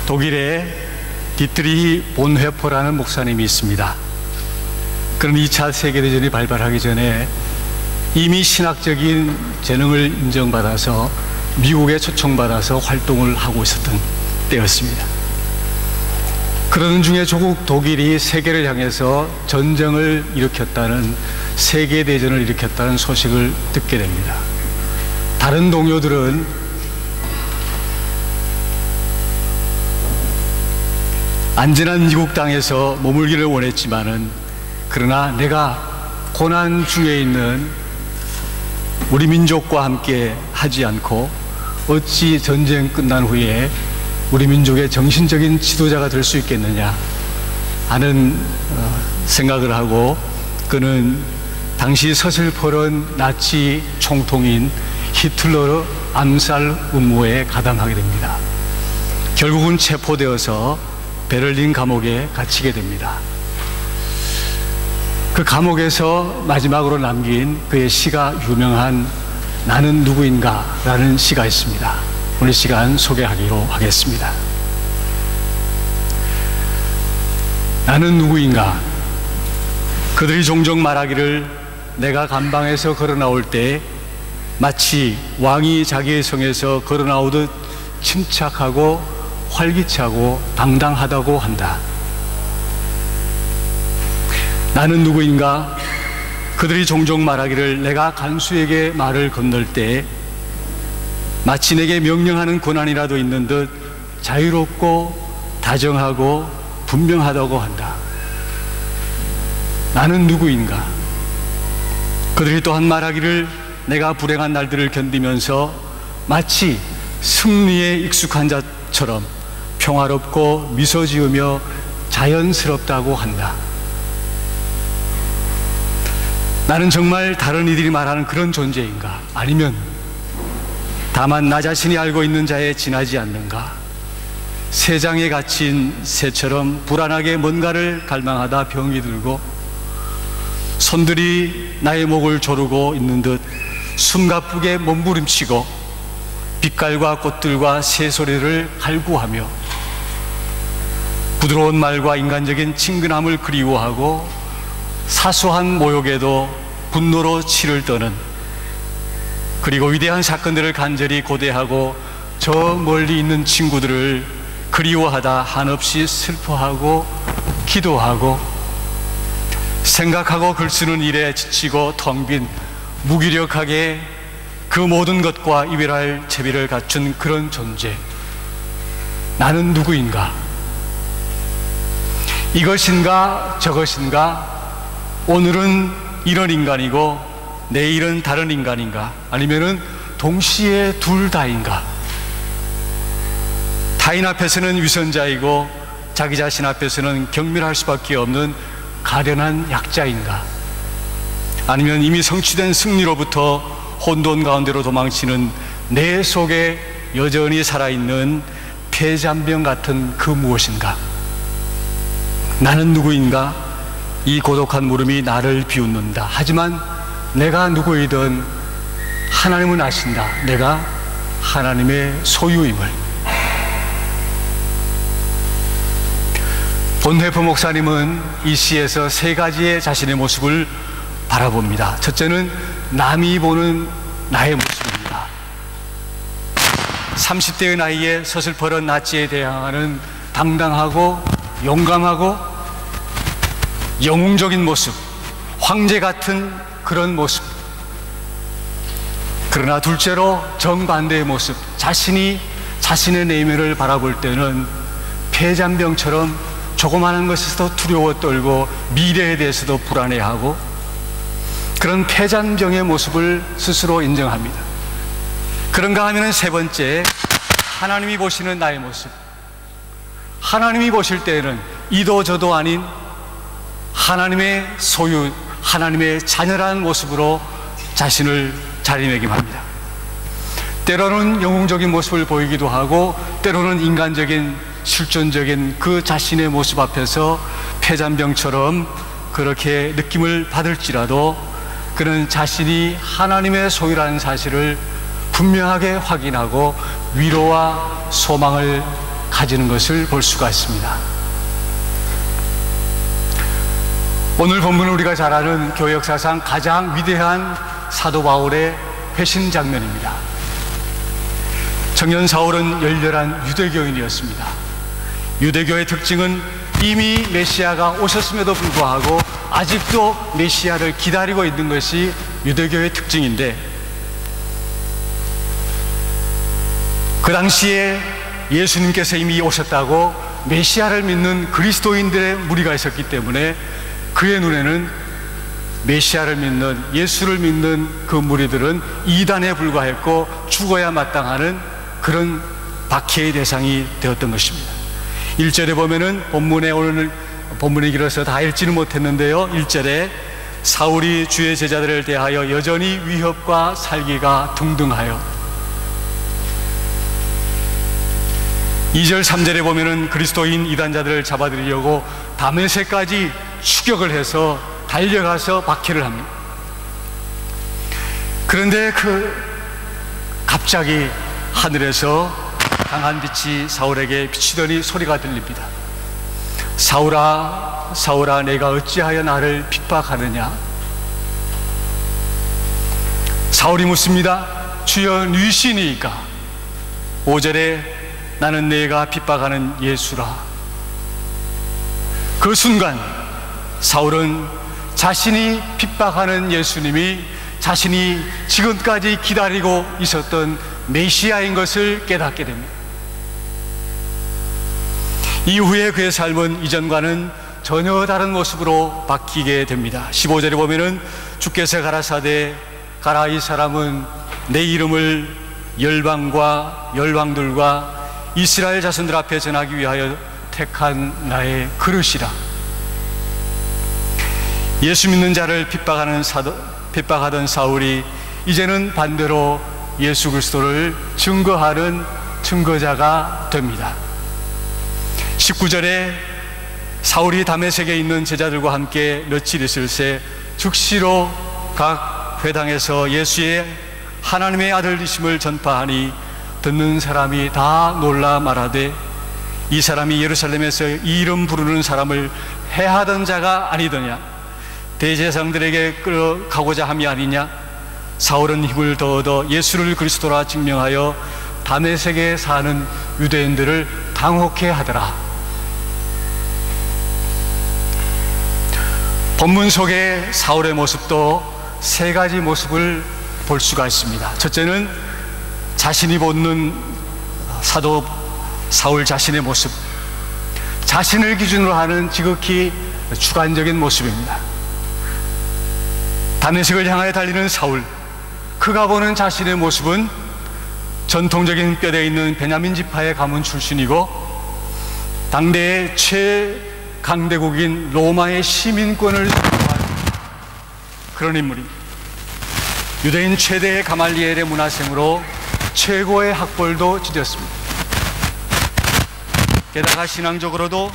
독일에 디트리히 본회퍼라는 목사님이 있습니다. 그런 2차 세계대전이 발발하기 전에 이미 신학적인 재능을 인정받아서 미국에 초청받아서 활동을 하고 있었던 때였습니다. 그러는 중에 조국 독일이 세계를 향해서 전쟁을 일으켰다는, 세계대전을 일으켰다는 소식을 듣게 됩니다. 다른 동료들은 안전한 미국 땅에서 머물기를 원했지만은, 그러나 내가 고난 중에 있는 우리 민족과 함께 하지 않고 어찌 전쟁 끝난 후에 우리 민족의 정신적인 지도자가 될 수 있겠느냐 하는 생각을 하고, 그는 당시 서슬퍼런 나치 총통인 히틀러 암살 음모에 가담하게 됩니다. 결국은 체포되어서 베를린 감옥에 갇히게 됩니다. 그 감옥에서 마지막으로 남긴 그의 시가 유명한 나는 누구인가 라는 시가 있습니다. 오늘 시간 소개하기로 하겠습니다. 나는 누구인가? 그들이 종종 말하기를 내가 감방에서 걸어 나올 때 마치 왕이 자기의 성에서 걸어 나오듯 침착하고 활기차고 당당하다고 한다. 나는 누구인가? 그들이 종종 말하기를 내가 간수에게 말을 건널 때 마치 내게 명령하는 권한이라도 있는 듯 자유롭고 다정하고 분명하다고 한다. 나는 누구인가? 그들이 또한 말하기를 내가 불행한 날들을 견디면서 마치 승리에 익숙한 자처럼 평화롭고 미소 지으며 자연스럽다고 한다. 나는 정말 다른 이들이 말하는 그런 존재인가? 아니면 다만 나 자신이 알고 있는 자에 지나지 않는가? 새장에 갇힌 새처럼 불안하게 뭔가를 갈망하다 병이 들고 손들이 나의 목을 조르고 있는 듯 숨가쁘게 몸부림치고 빛깔과 꽃들과 새소리를 갈구하며 부드러운 말과 인간적인 친근함을 그리워하고 사소한 모욕에도 분노로 치를 떠는, 그리고 위대한 사건들을 간절히 고대하고 저 멀리 있는 친구들을 그리워하다 한없이 슬퍼하고 기도하고 생각하고 글쓰는 일에 지치고 텅 빈 무기력하게 그 모든 것과 이별할 채비를 갖춘 그런 존재. 나는 누구인가? 이것인가 저것인가? 오늘은 이런 인간이고 내일은 다른 인간인가? 아니면은 동시에 둘 다인가? 타인 앞에서는 위선자이고 자기 자신 앞에서는 경멸할 수밖에 없는 가련한 약자인가? 아니면 이미 성취된 승리로부터 혼돈 가운데로 도망치는 내 속에 여전히 살아있는 폐잔병 같은 그 무엇인가? 나는 누구인가? 이 고독한 물음이 나를 비웃는다. 하지만 내가 누구이든 하나님은 아신다. 내가 하나님의 소유임을. 본회퍼 목사님은 이 시에서 세 가지의 자신의 모습을 바라봅니다. 첫째는 남이 보는 나의 모습입니다. 30대의 나이에 서슬퍼런 나치에 대항하는 당당하고 용감하고 영웅적인 모습, 황제 같은 그런 모습. 그러나 둘째로 정반대의 모습, 자신이 자신의 내면을 바라볼 때는 폐잔병처럼 조그마한 것에서도 두려워 떨고 미래에 대해서도 불안해하고 그런 폐잔병의 모습을 스스로 인정합니다. 그런가 하면 세 번째, 하나님이 보시는 나의 모습. 하나님이 보실 때에는 이도 저도 아닌 하나님의 소유, 하나님의 자녀라는 모습으로 자신을 자리매김합니다. 때로는 영웅적인 모습을 보이기도 하고 때로는 인간적인 실존적인 그 자신의 모습 앞에서 폐잔병처럼 그렇게 느낌을 받을지라도 그는 자신이 하나님의 소유라는 사실을 분명하게 확인하고 위로와 소망을 가지는 것을 볼 수가 있습니다. 오늘 본문은 우리가 잘 아는 교회 역사상 가장 위대한 사도 바울의 회신 장면입니다. 청년 사울은 열렬한 유대교인이었습니다. 유대교의 특징은 이미 메시아가 오셨음에도 불구하고 아직도 메시아를 기다리고 있는 것이 유대교의 특징인데, 그 당시에 예수님께서 이미 오셨다고 메시아를 믿는 그리스도인들의 무리가 있었기 때문에 그의 눈에는 메시아를 믿는, 예수를 믿는 그 무리들은 이단에 불과했고 죽어야 마땅하는 그런 박해의 대상이 되었던 것입니다. 1절에 보면은 본문에, 오늘 본문이 길어서 다 읽지는 못했는데요, 1절에 사울이 주의 제자들을 대하여 여전히 위협과 살기가 등등하여, 2절 3절에 보면은 그리스도인 이단자들을 잡아들이려고 다메섹까지 추격을 해서 달려가서 박해를 합니다. 그런데 갑자기 하늘에서 강한 빛이 사울에게 비치더니 소리가 들립니다. 사울아, 사울아, 내가 어찌하여 나를 핍박하느냐? 사울이 묻습니다. 주여, 누이시니이까? 5절에 나는 내가 핍박하는 예수라. 그 순간 사울은 자신이 핍박하는 예수님이 자신이 지금까지 기다리고 있었던 메시아인 것을 깨닫게 됩니다. 이후에 그의 삶은 이전과는 전혀 다른 모습으로 바뀌게 됩니다. 15절에 보면은 주께서 가라사대, 가라, 이 사람은 내 이름을 열방과 열왕들과 이스라엘 자손들 앞에 전하기 위하여 택한 나의 그릇이라. 예수 믿는 자를 핍박하던 사울이 이제는 반대로 예수 그리스도를 증거하는 증거자가 됩니다. 19절에 사울이 다메섹에 있는 제자들과 함께 며칠 있을새 즉시로 각 회당에서 예수의 하나님의 아들이심을 전파하니 듣는 사람이 다 놀라 말하되, 이 사람이 예루살렘에서 이 이름 부르는 사람을 해하던 자가 아니더냐? 대제사장들에게 끌어가고자 함이 아니냐? 사울은 힘을 더 얻어 예수를 그리스도라 증명하여 다메섹에 사는 유대인들을 당혹해 하더라. 본문 속에 사울의 모습도 세 가지 모습을 볼 수가 있습니다. 첫째는 자신이 보는 사도 사울 자신의 모습, 자신을 기준으로 하는 지극히 주관적인 모습입니다. 다메섹을 향하여 달리는 사울, 그가 보는 자신의 모습은 전통적인 뼈대에 있는 베냐민 지파의 가문 출신이고 당대의 최강대국인 로마의 시민권을 선포한 그런 인물입니다. 유대인 최대의 가말리엘의 문화생으로 최고의 학벌도 지녔습니다. 게다가 신앙적으로도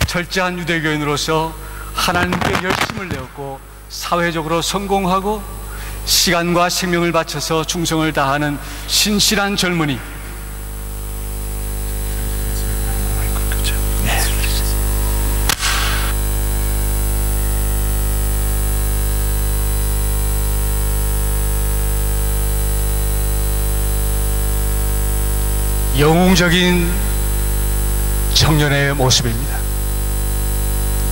철저한 유대교인으로서 하나님께 열심을 내었고 사회적으로 성공하고 시간과 생명을 바쳐서 충성을 다하는 신실한 젊은이. 영웅적인 청년의 모습입니다.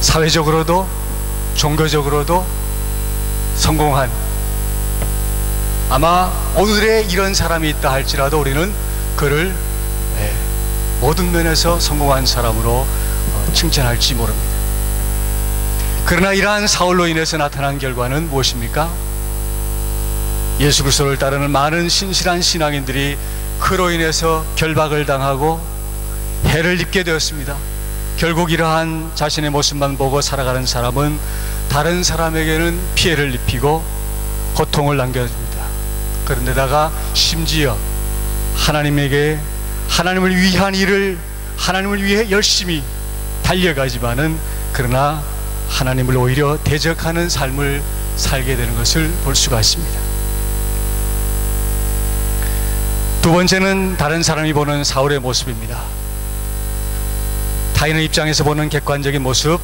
사회적으로도 종교적으로도 성공한, 아마 오늘에 이런 사람이 있다 할지라도 우리는 그를 모든 면에서 성공한 사람으로 칭찬할지 모릅니다. 그러나 이러한 사울로 인해서 나타난 결과는 무엇입니까? 예수 그리스도를 따르는 많은 신실한 신앙인들이 그로 인해서 결박을 당하고 해를 입게 되었습니다. 결국 이러한 자신의 모습만 보고 살아가는 사람은 다른 사람에게는 피해를 입히고 고통을 남겨줍니다. 그런데다가 심지어 하나님을 위한 일을, 하나님을 위해 열심히 달려가지만은 그러나 하나님을 오히려 대적하는 삶을 살게 되는 것을 볼 수가 있습니다. 두 번째는 다른 사람이 보는 사울의 모습입니다. 타인의 입장에서 보는 객관적인 모습.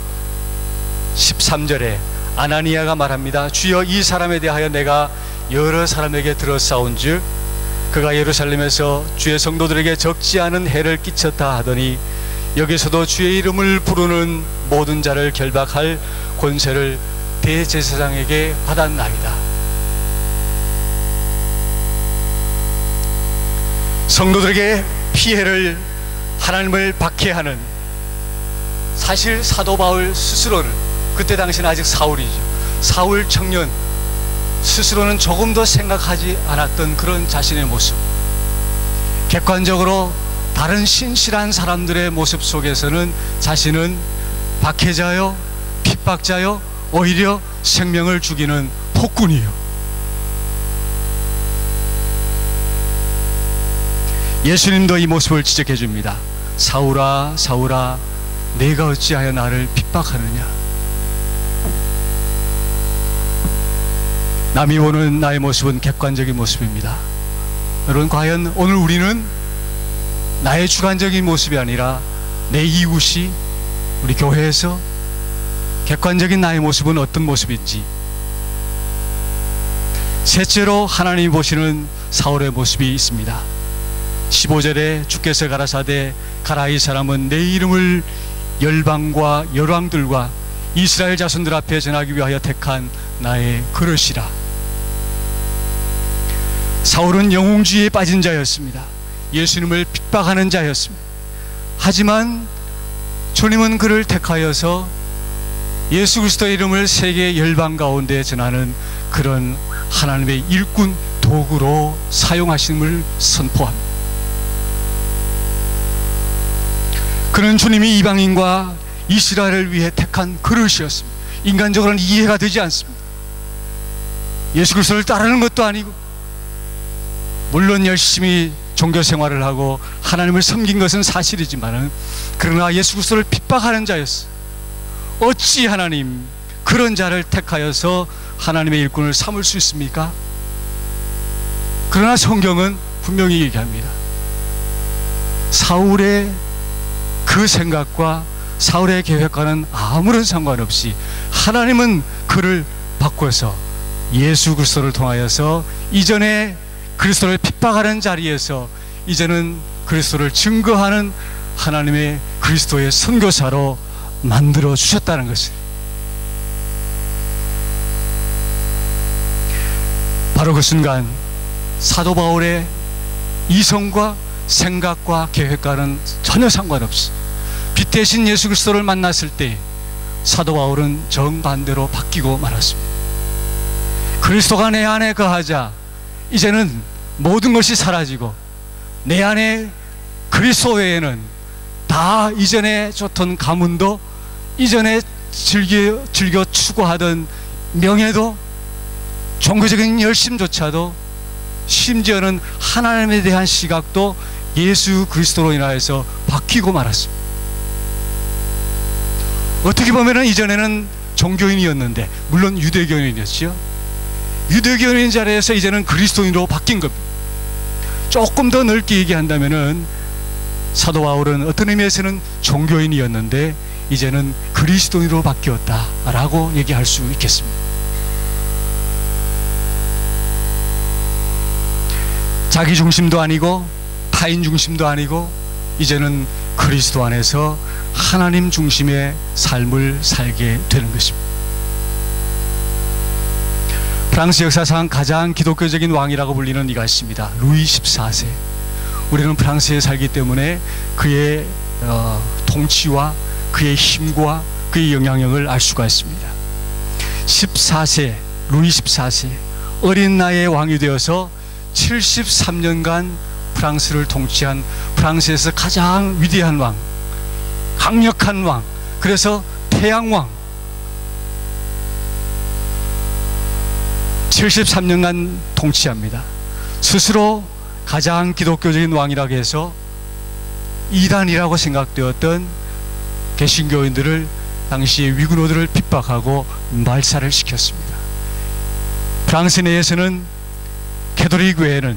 13절에 아나니아가 말합니다. 주여, 이 사람에 대하여 내가 여러 사람에게 들어싸운즉 그가 예루살렘에서 주의 성도들에게 적지 않은 해를 끼쳤다 하더니 여기서도 주의 이름을 부르는 모든 자를 결박할 권세를 대제사장에게 받았나이다. 성도들에게 피해를, 하나님을 박해하는, 사실 사도 바울 스스로는 그때 당시는 아직 사울이죠. 사울 청년 스스로는 조금 더 생각하지 않았던 그런 자신의 모습, 객관적으로 다른 신실한 사람들의 모습 속에서는 자신은 박해자요, 핍박자요, 오히려 생명을 죽이는 폭군이요. 예수님도 이 모습을 지적해 줍니다. 사울아, 사울아, 내가 어찌하여 나를 핍박하느냐. 남이 보는 나의 모습은 객관적인 모습입니다. 여러분, 과연 오늘 우리는 나의 주관적인 모습이 아니라 내 이웃이, 우리 교회에서 객관적인 나의 모습은 어떤 모습인지, 셋째로 하나님이 보시는 사울의 모습이 있습니다. 15절에 주께서 가라사대 가라, 이 사람은 내 이름을 열방과 열왕들과 이스라엘 자손들 앞에 전하기 위하여 택한 나의 그릇이라. 사울은 영웅주의에 빠진 자였습니다. 예수님을 핍박하는 자였습니다. 하지만 주님은 그를 택하여서 예수 그리스도의 이름을 세계 열방 가운데 전하는 그런 하나님의 일꾼 도구로 사용하심을 선포합니다. 그는 주님이 이방인과 이스라엘을 위해 택한 그릇이었습니다. 인간적으로는 이해가 되지 않습니다. 예수 그리스도를 따르는 것도 아니고, 물론 열심히 종교 생활을 하고 하나님을 섬긴 것은 사실이지만, 그러나 예수 그리스도를 핍박하는 자였어요. 어찌 하나님 그런 자를 택하여서 하나님의 일꾼을 삼을 수 있습니까? 그러나 성경은 분명히 얘기합니다. 사울의 그 생각과 사울의 계획과는 아무런 상관없이 하나님은 그를 바꿔서 예수 그리스도를 통하여서 이전에 그리스도를 핍박하는 자리에서 이제는 그리스도를 증거하는 하나님의 그리스도의 선교사로 만들어 주셨다는 것을, 바로 그 순간 사도 바울의 이성과 생각과 계획과는 전혀 상관없이 빛 대신 예수 그리스도를 만났을 때 사도 바울은 정반대로 바뀌고 말았습니다. 그리스도가 내 안에 거하자 이제는 모든 것이 사라지고 내 안에 그리스도 외에는 다 이전에 좋던 가문도, 이전에 즐겨 추구하던 명예도, 종교적인 열심조차도, 심지어는 하나님에 대한 시각도 예수 그리스도로 인하여서 바뀌고 말았습니다. 어떻게 보면 이전에는 종교인이었는데, 물론 유대교인이었죠. 유대교인 자리에서 이제는 그리스도인으로 바뀐 겁니다. 조금 더 넓게 얘기한다면은 사도 바울은 어떤 의미에서는 종교인이었는데 이제는 그리스도인으로 바뀌었다라고 얘기할 수 있겠습니다. 자기 중심도 아니고 타인 중심도 아니고 이제는 그리스도 안에서 하나님 중심의 삶을 살게 되는 것입니다. 프랑스 역사상 가장 기독교적인 왕이라고 불리는 이가 있습니다. 루이 14세. 우리는 프랑스에 살기 때문에 그의 통치와 그의 힘과 그의 영향력을 알 수가 있습니다. 14세, 루이 14세, 어린 나이에 왕이 되어서 73년간 프랑스를 통치한 프랑스에서 가장 위대한 왕, 강력한 왕, 그래서 태양왕. 73년간 통치합니다. 스스로 가장 기독교적인 왕이라고 해서 이단이라고 생각되었던 개신교인들을, 당시의 위구노들을 핍박하고 말살을 시켰습니다. 프랑스 내에서는 캐톨릭 외에는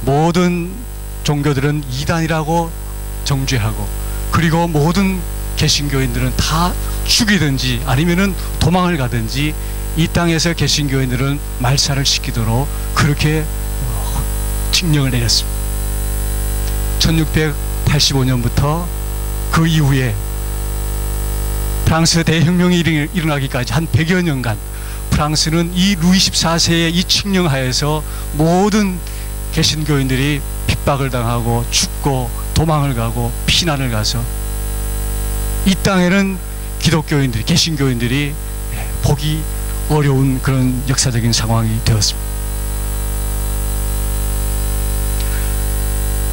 모든 종교들은 이단이라고 정죄하고 그리고 모든 개신교인들은 다 죽이든지 아니면은 도망을 가든지 이 땅에서 개신교인들은 말살을 시키도록 그렇게 칙령을 내렸습니다. 1685년부터 그 이후에 프랑스 대혁명이 일어나기까지 한 100여 년간 프랑스는 이 루이 14세의 이 칙령 하에서 모든 개신교인들이 핍박을 당하고 죽고 도망을 가고 피난을 가서 이 땅에는 기독교인들이, 개신교인들이 보기 어려운 그런 역사적인 상황이 되었습니다.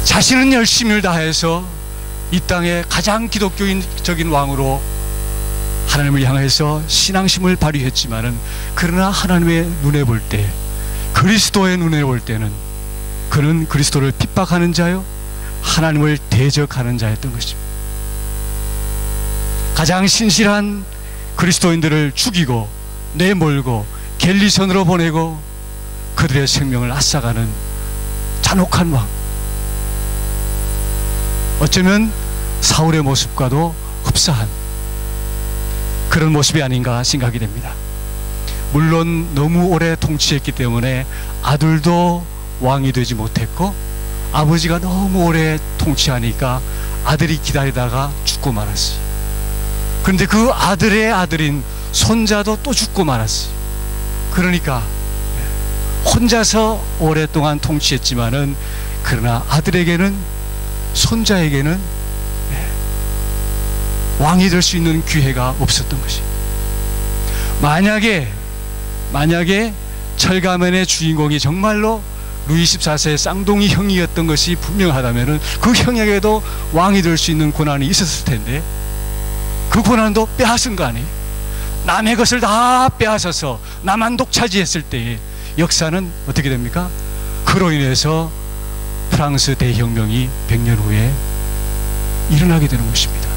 자신은 열심을 다해서 이 땅의 가장 기독교인적인 왕으로 하나님을 향해서 신앙심을 발휘했지만은, 그러나 하나님의 눈에 볼 때, 그리스도의 눈에 볼 때는 그는 그리스도를 핍박하는 자요 하나님을 대적하는 자였던 것입니다. 가장 신실한 그리스도인들을 죽이고 내몰고 갤리선으로 보내고 그들의 생명을 앗아가는 잔혹한 왕, 어쩌면 사울의 모습과도 흡사한 그런 모습이 아닌가 생각이 됩니다. 물론 너무 오래 통치했기 때문에 아들도 왕이 되지 못했고, 아버지가 너무 오래 통치하니까 아들이 기다리다가 죽고 말았어요. 그런데 그 아들의 아들인 손자도 또 죽고 말았어요. 그러니까 혼자서 오랫동안 통치했지만은, 그러나 아들에게는, 손자에게는 왕이 될 수 있는 기회가 없었던 것입니다. 만약에 철가면의 주인공이 정말로 루이 14세의 쌍둥이 형이었던 것이 분명하다면 그 형에게도 왕이 될 수 있는 권한이 있었을 텐데, 그 권한도 빼앗은 거 아니에요? 남의 것을 다 빼앗아서 나만 독차지했을 때의 역사는 어떻게 됩니까? 그로 인해서 프랑스 대혁명이 100년 후에 일어나게 되는 것입니다.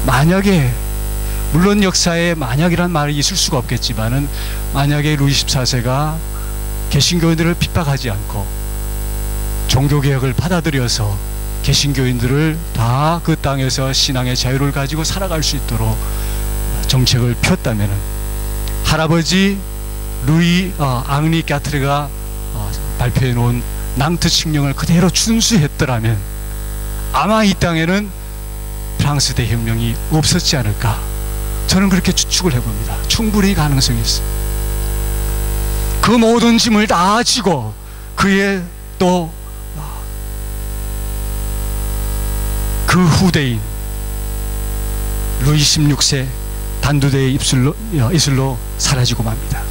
만약에, 물론 역사에 만약이란 말이 있을 수가 없겠지만은, 만약에 루이 14세가 개신교인들을 핍박하지 않고 종교개혁을 받아들여서 개신교인들을 다 그 땅에서 신앙의 자유를 가지고 살아갈 수 있도록 정책을 폈다면, 할아버지 앙리 까트르가 발표해 놓은 낭트 칙령을 그대로 준수했더라면 아마 이 땅에는 프랑스 대혁명이 없었지 않을까, 저는 그렇게 추측을 해봅니다. 충분히 가능성이 있습니다. 그 모든 짐을 다 지고 그의 또 그 후대인 루이 16세 단두대의 이슬로 사라지고 맙니다.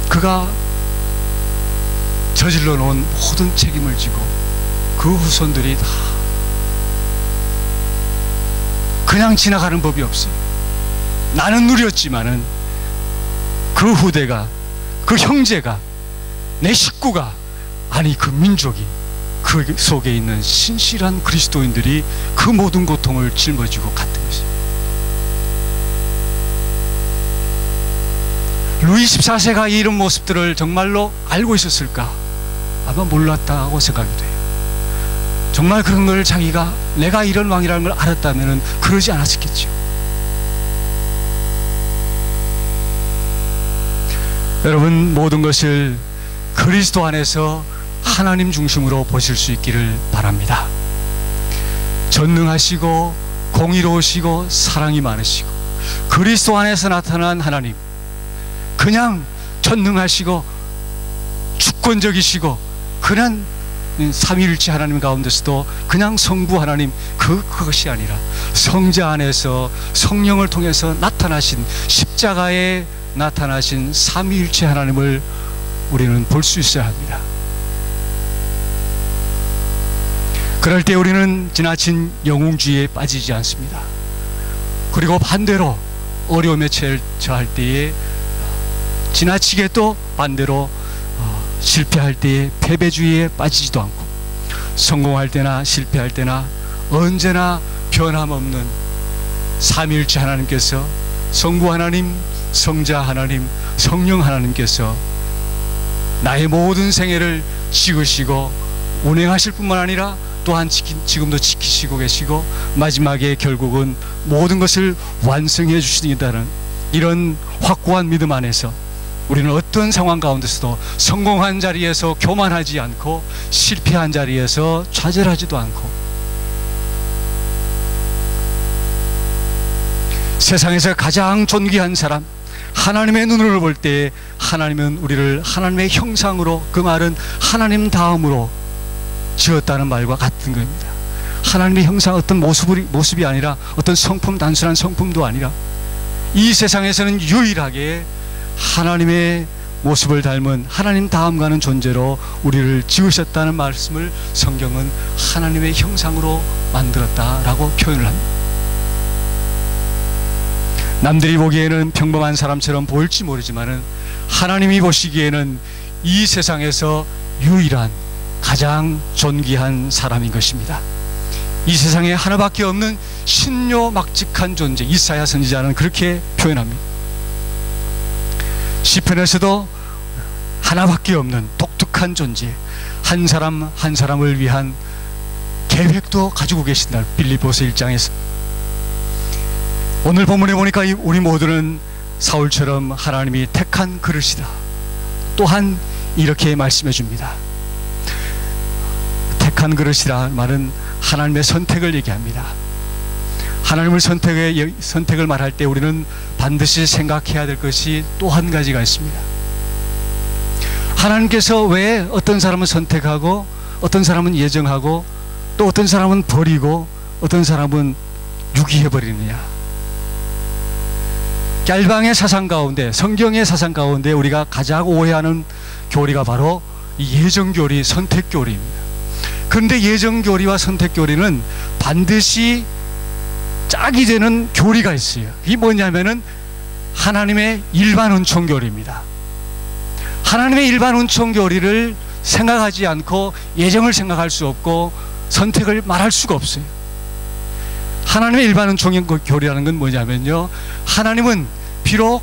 그가 저질러 놓은 모든 책임을 지고 그 후손들이 다 그냥 지나가는 법이 없어요. 나는 누렸지만은 그 후대가, 그 형제가, 내 식구가, 아니 그 민족이, 그 속에 있는 신실한 그리스도인들이 그 모든 고통을 짊어지고 갔던 것입니다. 루이 14세가 이런 모습들을 정말로 알고 있었을까? 아마 몰랐다고 생각이 돼요. 정말 그런 걸 자기가, 내가 이런 왕이라는 걸 알았다면 그러지 않았겠죠. 여러분, 모든 것을 그리스도 안에서 하나님 중심으로 보실 수 있기를 바랍니다. 전능하시고 공의로우시고 사랑이 많으시고 그리스도 안에서 나타난 하나님, 그냥 전능하시고 주권적이시고 그냥 삼위일체 하나님 가운데서도 그냥 성부 하나님, 그것이 아니라 성자 안에서 성령을 통해서 나타나신, 십자가에 나타나신 삼위일체 하나님을 우리는 볼 수 있어야 합니다. 그럴 때 우리는 지나친 영웅주의에 빠지지 않습니다. 그리고 반대로 어려움에 처할 때에 지나치게 또 반대로 실패할 때에 패배주의에 빠지지도 않고, 성공할 때나 실패할 때나 언제나 변함없는 삼위일체 하나님께서, 성부 하나님, 성자 하나님, 성령 하나님께서 나의 모든 생애를 지으시고 운행하실 뿐만 아니라 또한 지금도 지키시고 계시고 마지막에 결국은 모든 것을 완성해 주신다는 이런 확고한 믿음 안에서 우리는 어떤 상황 가운데서도 성공한 자리에서 교만하지 않고 실패한 자리에서 좌절하지도 않고 세상에서 가장 존귀한 사람, 하나님의 눈으로 볼 때 하나님은 우리를 하나님의 형상으로, 그 말은 하나님 다음으로 지었다는 말과 같은 겁니다. 하나님의 형상, 어떤 모습이 아니라 어떤 성품, 단순한 성품도 아니라 이 세상에서는 유일하게 하나님의 모습을 닮은 하나님 다음 가는 존재로 우리를 지으셨다는 말씀을 성경은 하나님의 형상으로 만들었다라고 표현을 합니다. 남들이 보기에는 평범한 사람처럼 보일지 모르지만은 하나님이 보시기에는 이 세상에서 유일한 가장 존귀한 사람인 것입니다. 이 세상에 하나밖에 없는 신묘막직한 존재, 이사야 선지자는 그렇게 표현합니다. 시편에서도 하나밖에 없는 독특한 존재, 한 사람 한 사람을 위한 계획도 가지고 계신다. 빌립보서 1장에서. 오늘 본문에 보니까 우리 모두는 사울처럼 하나님이 택한 그릇이다. 또한 이렇게 말씀해 줍니다. 택한 그릇이라 말은 하나님의 선택을 얘기합니다. 하나님을 선택을 말할 때 우리는 반드시 생각해야 될 것이 또 한 가지가 있습니다. 하나님께서 왜 어떤 사람은 선택하고 어떤 사람은 예정하고 또 어떤 사람은 버리고 어떤 사람은 유기해버리느냐. 짤방의 사상 가운데, 성경의 사상 가운데 우리가 가장 오해하는 교리가 바로 이 예정교리, 선택교리입니다. 그런데 예정교리와 선택교리는 반드시 짝이 되는 교리가 있어요. 이게 뭐냐면은 하나님의 일반 은총교리입니다. 하나님의 일반 은총교리를 생각하지 않고 예정을 생각할 수 없고 선택을 말할 수가 없어요. 하나님의 일반 은총교리라는 건 뭐냐면요, 하나님은 비록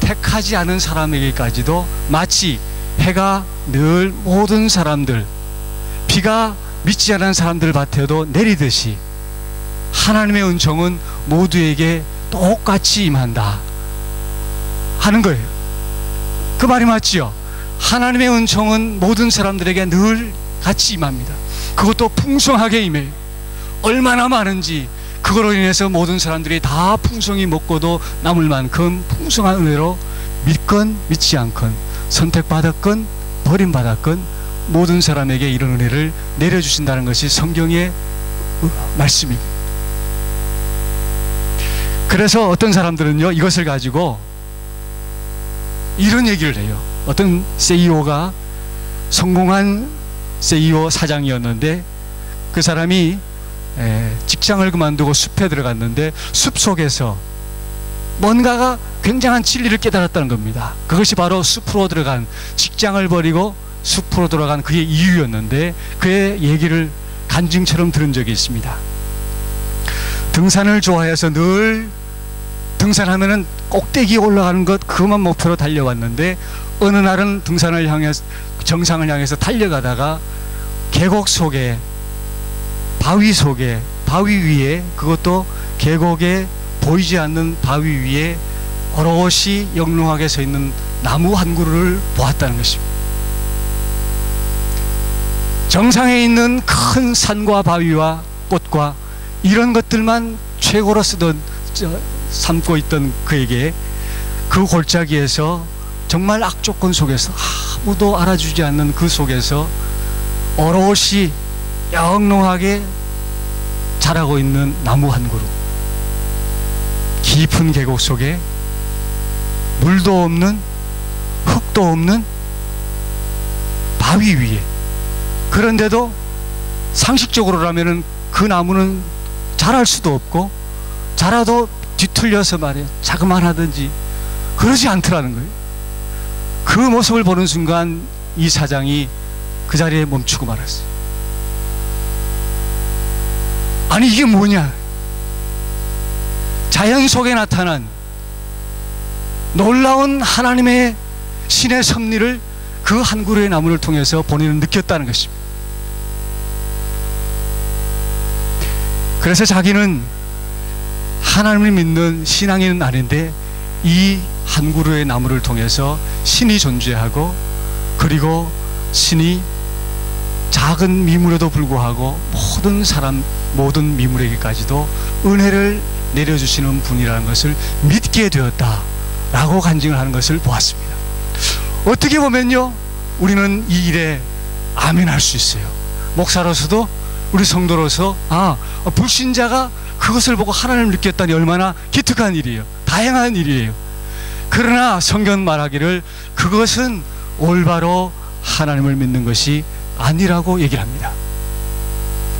택하지 않은 사람에게까지도 마치 해가 늘 모든 사람들, 비가 믿지 않은 사람들 밭에도 내리듯이 하나님의 은총은 모두에게 똑같이 임한다 하는 거예요. 그 말이 맞지요? 하나님의 은총은 모든 사람들에게 늘 같이 임합니다. 그것도 풍성하게 임해요. 얼마나 많은지 그거로 인해서 모든 사람들이 다 풍성히 먹고도 남을 만큼 풍성한 은혜로 믿건 믿지 않건, 선택받았건 버림받았건 모든 사람에게 이런 은혜를 내려주신다는 것이 성경의 말씀입니다. 그래서 어떤 사람들은요, 이것을 가지고 이런 얘기를 해요. 어떤 CEO가 성공한 CEO 사장이었는데 그 사람이 직장을 그만두고 숲에 들어갔는데 숲 속에서 뭔가가 굉장한 진리를 깨달았다는 겁니다. 그것이 바로 숲으로 들어간, 직장을 버리고 숲으로 들어간 그의 이유였는데 그의 얘기를 간증처럼 들은 적이 있습니다. 등산을 좋아해서 늘 등산하면은 꼭대기에 올라가는 것, 그것만 목표로 달려왔는데 어느 날은 등산을 향해서, 정상을 향해서 달려가다가 계곡 속에, 바위 속에, 바위 위에, 그것도 계곡에 보이지 않는 바위 위에 오롯이 영롱하게 서 있는 나무 한 그루를 보았다는 것입니다. 정상에 있는 큰 산과 바위와 꽃과 이런 것들만 최고로 삼고 있던 그에게 그 골짜기에서 정말 악조건 속에서 아무도 알아주지 않는 그 속에서 오롯이 영롱하게 자라고 있는 나무 한 그루, 깊은 계곡 속에 물도 없는, 흙도 없는 바위 위에, 그런데도 상식적으로라면은 그 나무는 자랄 수도 없고 자라도 뒤틀려서 말이에요, 자그만하든지 그러지 않더라는 거예요. 그 모습을 보는 순간 이 사장이 그 자리에 멈추고 말았어요. 아니 이게 뭐냐, 자연 속에 나타난 놀라운 하나님의 신의 섭리를 그 한 그루의 나무를 통해서 본인은 느꼈다는 것입니다. 그래서 자기는 하나님을 믿는 신앙인은 아닌데 이 한 그루의 나무를 통해서 신이 존재하고, 그리고 신이 작은 미물에도 불구하고 모든 사람, 모든 미물에게까지도 은혜를 내려주시는 분이라는 것을 믿게 되었다라고 간증을 하는 것을 보았습니다. 어떻게 보면요, 우리는 이 일에 아멘할 수 있어요. 목사로서도, 우리 성도로서, 불신자가 그것을 보고 하나님을 느꼈다니 얼마나 기특한 일이에요. 다행한 일이에요. 그러나 성경 말하기를 그것은 올바로 하나님을 믿는 것이 아니라고 얘기를 합니다.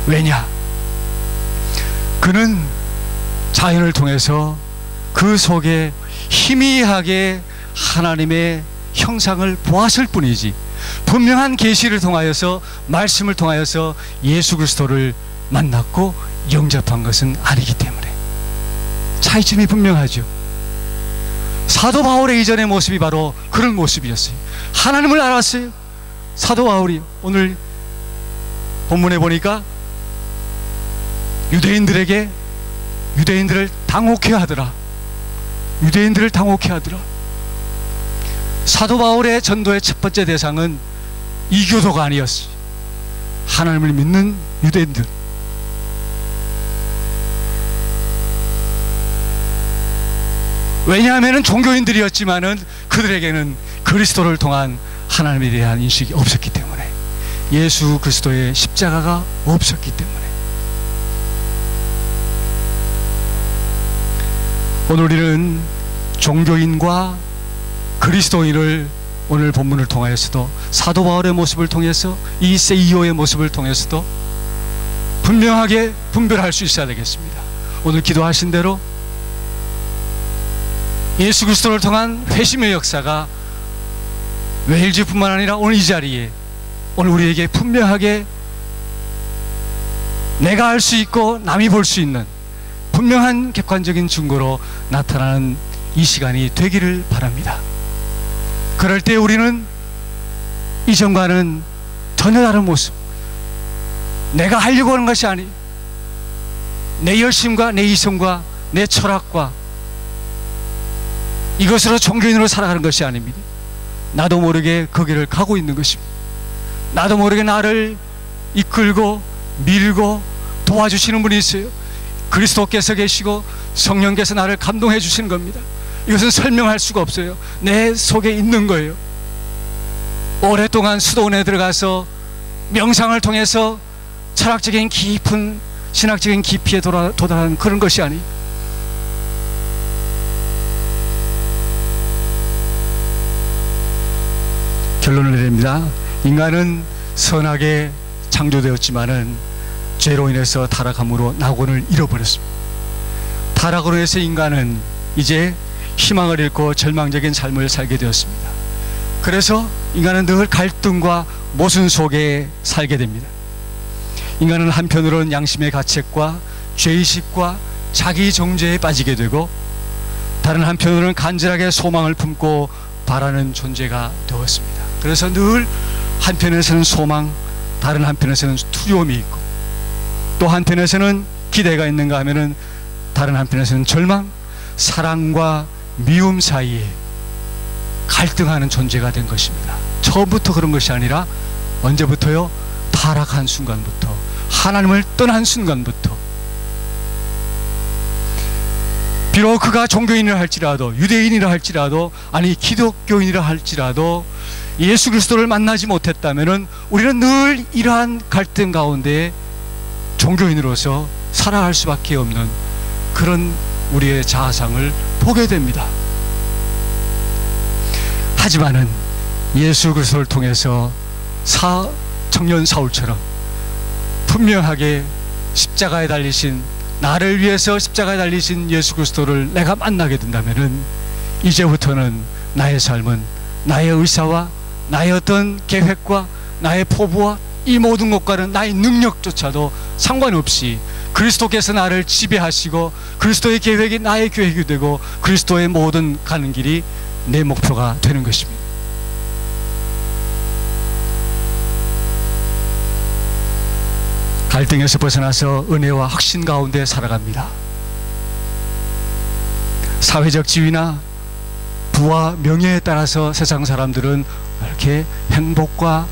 왜냐? 그는 자연을 통해서 그 속에 희미하게 하나님의 형상을 보았을 뿐이지, 분명한 계시를 통하여서, 말씀을 통하여서 예수 그리스도를 만났고 영접한 것은 아니기 때문에 차이점이 분명하죠. 사도 바울의 이전의 모습이 바로 그런 모습이었어요. 하나님을 알았어요. 사도 바울이 오늘 본문에 보니까 유대인들을 당혹해 하더라. 유대인들을 당혹해 하더라. 사도 바울의 전도의 첫 번째 대상은 이교도가 아니었어요. 하나님을 믿는 유대인들. 왜냐하면 종교인들이었지만은 그들에게는 그리스도를 통한 하나님에 대한 인식이 없었기 때문에, 예수 그리스도의 십자가가 없었기 때문에. 오늘 우리는 종교인과 그리스도인을 오늘 본문을 통하여서도, 사도 바울의 모습을 통해서, 이 세이오의 모습을 통해서도 분명하게 분별할 수 있어야 되겠습니다. 오늘 기도하신 대로 예수 그리스도를 통한 회심의 역사가 웨일즈뿐만 아니라 오늘 이 자리에, 오늘 우리에게 분명하게 내가 알 수 있고 남이 볼 수 있는 분명한 객관적인 증거로 나타나는 이 시간이 되기를 바랍니다. 그럴 때 우리는 이전과는 전혀 다른 모습, 내가 하려고 하는 것이 아니, 내 열심과 내 이성과 내 철학과 이것으로 종교인으로 살아가는 것이 아닙니다. 나도 모르게 그 길을 가고 있는 것입니다. 나도 모르게 나를 이끌고 밀고 도와주시는 분이 있어요. 그리스도께서 계시고 성령께서 나를 감동해 주시는 겁니다. 이것은 설명할 수가 없어요. 내 속에 있는 거예요. 오랫동안 수도원에 들어가서 명상을 통해서 철학적인 깊은 신학적인 깊이에 도달하는 그런 것이 아니에요. 결론을 내립니다. 인간은 선하게 창조되었지만은 죄로 인해서 타락함으로 낙원을 잃어버렸습니다. 타락으로 인해서 인간은 이제 희망을 잃고 절망적인 삶을 살게 되었습니다. 그래서 인간은 늘 갈등과 모순 속에 살게 됩니다. 인간은 한편으로는 양심의 가책과 죄의식과 자기 정죄에 빠지게 되고, 다른 한편으로는 간절하게 소망을 품고 바라는 존재가 되었습니다. 그래서 늘 한편에서는 소망, 다른 한편에서는 두려움이 있고, 또 한편에서는 기대가 있는가 하면은 다른 한편에서는 절망, 사랑과 미움 사이에 갈등하는 존재가 된 것입니다. 처음부터 그런 것이 아니라 언제부터요? 타락한 순간부터, 하나님을 떠난 순간부터. 비록 그가 종교인이라 할지라도, 유대인이라 할지라도, 아니 기독교인이라 할지라도 예수 그리스도를 만나지 못했다면 우리는 늘 이러한 갈등 가운데 종교인으로서 살아갈 수밖에 없는 그런 우리의 자아상을 보게 됩니다. 하지만은 예수 그리스도를 통해서 청년 사울처럼 분명하게 십자가에 달리신, 나를 위해서 십자가에 달리신 예수 그리스도를 내가 만나게 된다면은 이제부터는 나의 삶은 나의 의사와 나의 어떤 계획과 나의 포부와 이 모든 것과는 나의 능력조차도 상관없이 그리스도께서 나를 지배하시고 그리스도의 계획이 나의 계획이 되고 그리스도의 모든 가는 길이 내 목표가 되는 것입니다. 갈등에서 벗어나서 은혜와 확신 가운데 살아갑니다. 사회적 지위나 부와 명예에 따라서 세상 사람들은 이렇게 행복과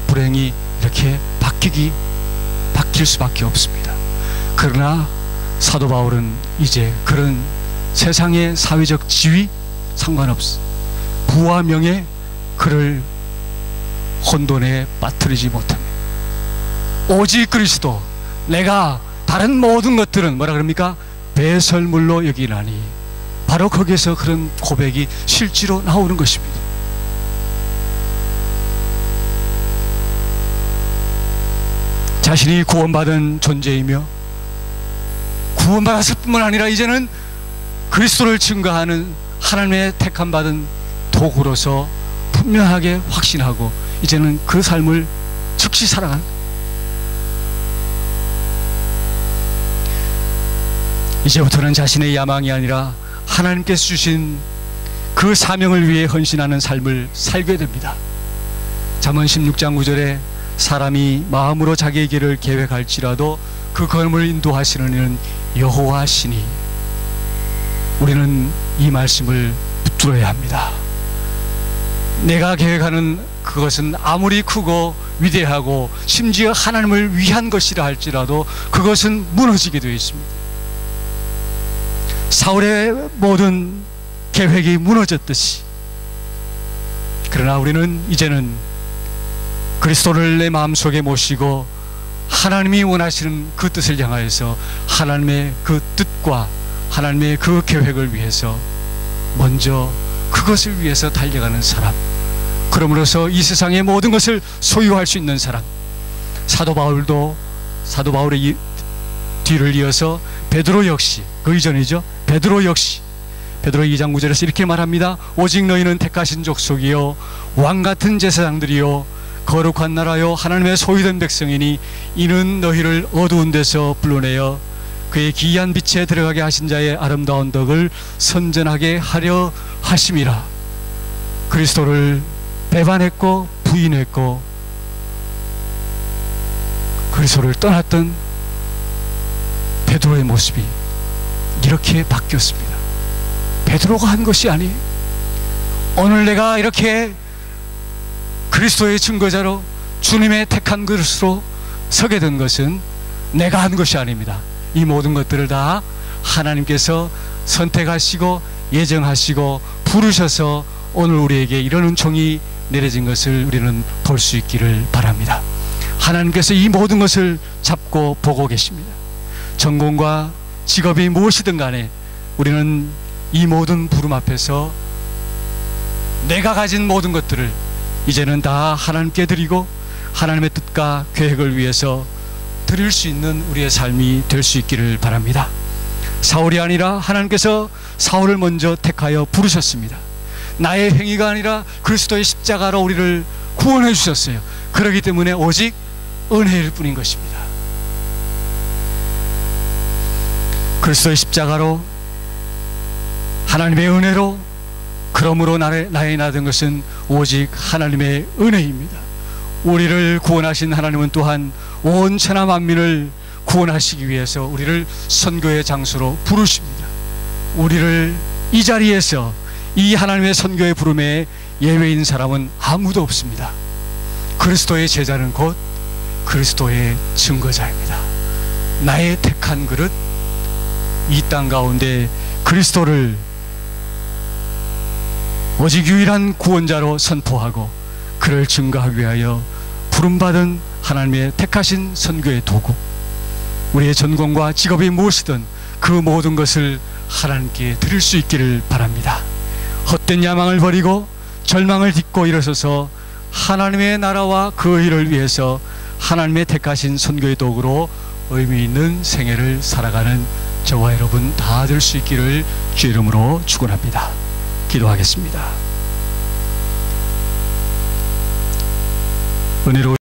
불행이 이렇게 바뀔 수밖에 없습니다. 그러나 사도 바울은 이제 그런 세상의 사회적 지위 상관없어, 부와 명예, 그를 혼돈에 빠뜨리지 못합니다. 오직 그리스도, 내가 다른 모든 것들은 뭐라 그럽니까? 배설물로 여기나니. 바로 거기에서 그런 고백이 실제로 나오는 것입니다. 자신이 구원받은 존재이며 구원받았을 뿐만 아니라 이제는 그리스도를 증거하는 하나님의 택함 받은 도구로서 분명하게 확신하고 이제는 그 삶을 즉시 살아가는, 이제부터는 자신의 야망이 아니라 하나님께서 주신 그 사명을 위해 헌신하는 삶을 살게 됩니다. 잠언 16장 9절에 사람이 마음으로 자기의 길을 계획할지라도 그 걸음을 인도하시는 이는 여호와시니. 우리는 이 말씀을 붙들어야 합니다. 내가 계획하는 그것은 아무리 크고 위대하고 심지어 하나님을 위한 것이라 할지라도 그것은 무너지게 되어 있습니다. 사울의 모든 계획이 무너졌듯이, 그러나 우리는 이제는 그리스도를 내 마음속에 모시고 하나님이 원하시는 그 뜻을 향하여서 하나님의 그 뜻과 하나님의 그 계획을 위해서 먼저 그것을 위해서 달려가는 사람, 그러므로서 이 세상의 모든 것을 소유할 수 있는 사람. 사도 바울의 뒤를 이어서 베드로 역시, 그 이전이죠. 베드로 역시 베드로 2장 9절에서 이렇게 말합니다. 오직 너희는 택하신 족속이요 왕같은 제사장들이요 거룩한 나라요 하나님의 소유된 백성이니 이는 너희를 어두운 데서 불러내어 그의 기이한 빛에 들어가게 하신 자의 아름다운 덕을 선전하게 하려 하심이라. 그리스도를 배반했고 부인했고 그리스도를 떠났던 베드로의 모습이 이렇게 바뀌었습니다. 베드로가 한 것이 아니에요. 오늘 내가 이렇게 그리스도의 증거자로 주님의 택한 그릇으로 서게 된 것은 내가 한 것이 아닙니다. 이 모든 것들을 다 하나님께서 선택하시고 예정하시고 부르셔서 오늘 우리에게 이런 은총이 내려진 것을 우리는 볼 수 있기를 바랍니다. 하나님께서 이 모든 것을 잡고 보고 계십니다. 전공과 직업이 무엇이든 간에 우리는 이 모든 부름 앞에서 내가 가진 모든 것들을 이제는 다 하나님께 드리고 하나님의 뜻과 계획을 위해서 드릴 수 있는 우리의 삶이 될 수 있기를 바랍니다. 사울이 아니라 하나님께서 사울을 먼저 택하여 부르셨습니다. 나의 행위가 아니라 그리스도의 십자가로 우리를 구원해 주셨어요. 그렇기 때문에 오직 은혜일 뿐인 것입니다. 그리스도의 십자가로 하나님의 은혜로, 그러므로 나의 나된 것은 오직 하나님의 은혜입니다. 우리를 구원하신 하나님은 또한 온 천하 만민을 구원하시기 위해서 우리를 선교의 장소로 부르십니다. 우리를 이 자리에서 이 하나님의 선교의 부름에 예외인 사람은 아무도 없습니다. 그리스도의 제자는 곧 그리스도의 증거자입니다. 나의 택한 그릇, 이 땅 가운데 그리스도를 오직 유일한 구원자로 선포하고 그를 증거하기 위하여 부름받은 하나님의 택하신 선교의 도구, 우리의 전공과 직업이 무엇이든 그 모든 것을 하나님께 드릴 수 있기를 바랍니다. 헛된 야망을 버리고 절망을 딛고 일어서서 하나님의 나라와 그 일을 위해서 하나님의 택하신 선교의 도구로 의미 있는 생애를 살아가는 저와 여러분 다 될 수 있기를 주의 이름으로 축원합니다. 기도하겠습니다. 은혜로